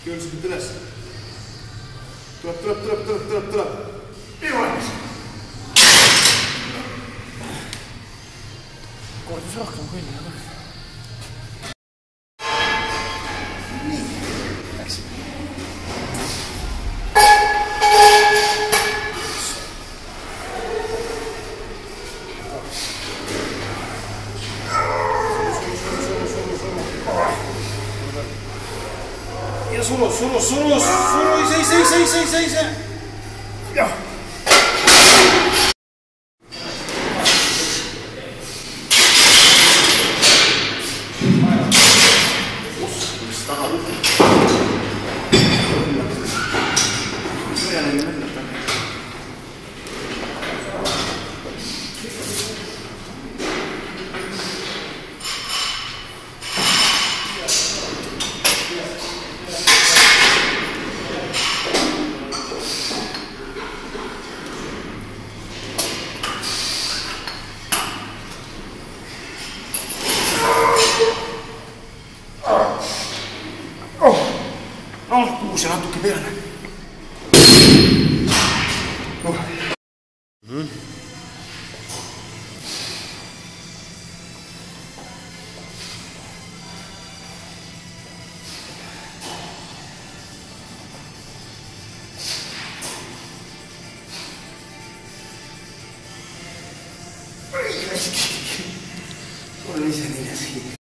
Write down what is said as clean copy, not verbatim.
Keulsid nüüd üles. Tuleb. Nii valmis. Kordus rohkem kui enne. Nii, läksime. Ja suru, seis. Jah. Kus taga lükki. Sõjaline mõtleb. Kuuse natuke peale.